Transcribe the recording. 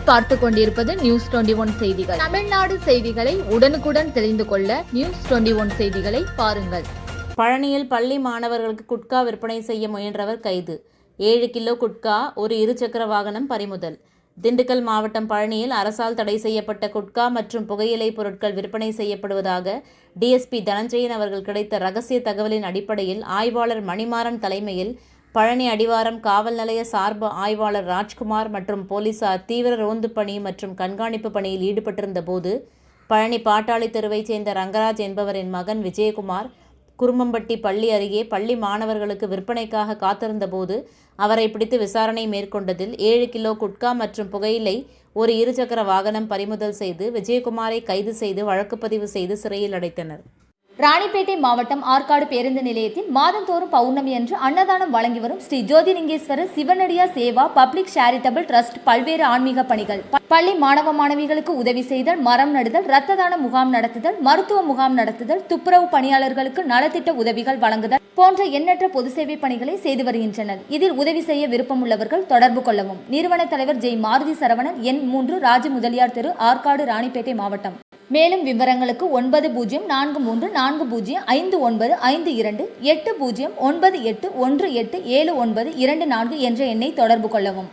நீங்கள் பார்த்து கொண்டிருப்பது நியூஸ் 21 செய்திகள். தமிழ்நாடு செய்திகளை உடனுக்குடன் தெரிந்து கொள்ள நியூஸ் 21 செய்திகளை பாருங்கள். பழனியில் பள்ளி மாணவர்களுக்கு குட்கா விற்பனை செய்ய முயன்றவர் கைது. 7 கிலோ குட்கா, ஒரு இருசக்கர வாகனம் பறிமுதல். திண்டுக்கல் மாவட்டம் பழனியில் அரசால் தடை செய்யப்பட்ட குட்கா மற்றும் புகையிலை பொருட்கள் விற்பனை செய்யப்படுவதாக டிஎஸ்பி தனஞ்சயன் அவர்கள் கிடைத்த ரகசிய தகவலின் அடிப்படையில் ஆய்வாளர் மணிமாறன் தலைமையில் பழனி அடிவாரம் காவல் நிலைய சார்பு ஆய்வாளர் ராஜ்குமார் மற்றும் போலீசார் தீவிர ரோந்து பணி மற்றும் கண்காணிப்பு பணியில் ஈடுபட்டிருந்த போது பழனி பாட்டாளி தெருவைச் சேர்ந்த ரங்கராஜ் என்பவரின் மகன் விஜயகுமார் குருமம்பட்டி பள்ளி அருகே பள்ளி மாணவர்களுக்கு விற்பனைக்காக காத்திருந்த போது அவரை பிடித்து விசாரணை மேற்கொண்டதில் 7 கிலோ குட்கா மற்றும் புகையிலை, ஒரு இருசக்கர வாகனம் பறிமுதல் செய்து விஜயகுமாரை கைது செய்து வழக்குப்பதிவு செய்து சிறையில் அடைத்தனர். ராணிப்பேட்டை மாவட்டம் ஆற்காடு பேருந்து நிலையத்தில் மாதந்தோறும் பௌர்ணமி அன்று அன்னதானம் வழங்கி வரும் Sri Jothilingeswarar சிவனடியா Seva public charitable trust பல்வேறு ஆன்மீக பணிகள், பள்ளி மாணவ மாணவிகளுக்கு உதவி செய்தல், மரம் நடுதல், இரத்த தான முகாம் நடத்துதல், மருத்துவ முகாம் நடத்துதல், துப்புரவு பணியாளர்களுக்கு நலத்திட்ட உதவிகள் வழங்குதல் போன்ற எண்ணற்ற பொது சேவை பணிகளை செய்து வருகின்றனர். இதில் உதவி செய்ய விருப்பமுள்ளவர்கள் தொடர்பு கொள்ளவும். நிறுவன தலைவர் ஜெய் மாருதி சரவணன், எண் 3, ராஜ முதலியார் தெரு, ஆற்காடு, ராணிப்பேட்டை மாவட்டம். மேலும் விவரங்களுக்கு 9040405952 8098187924 என்ற எண்ணை தொடர்பு கொள்ளவும்.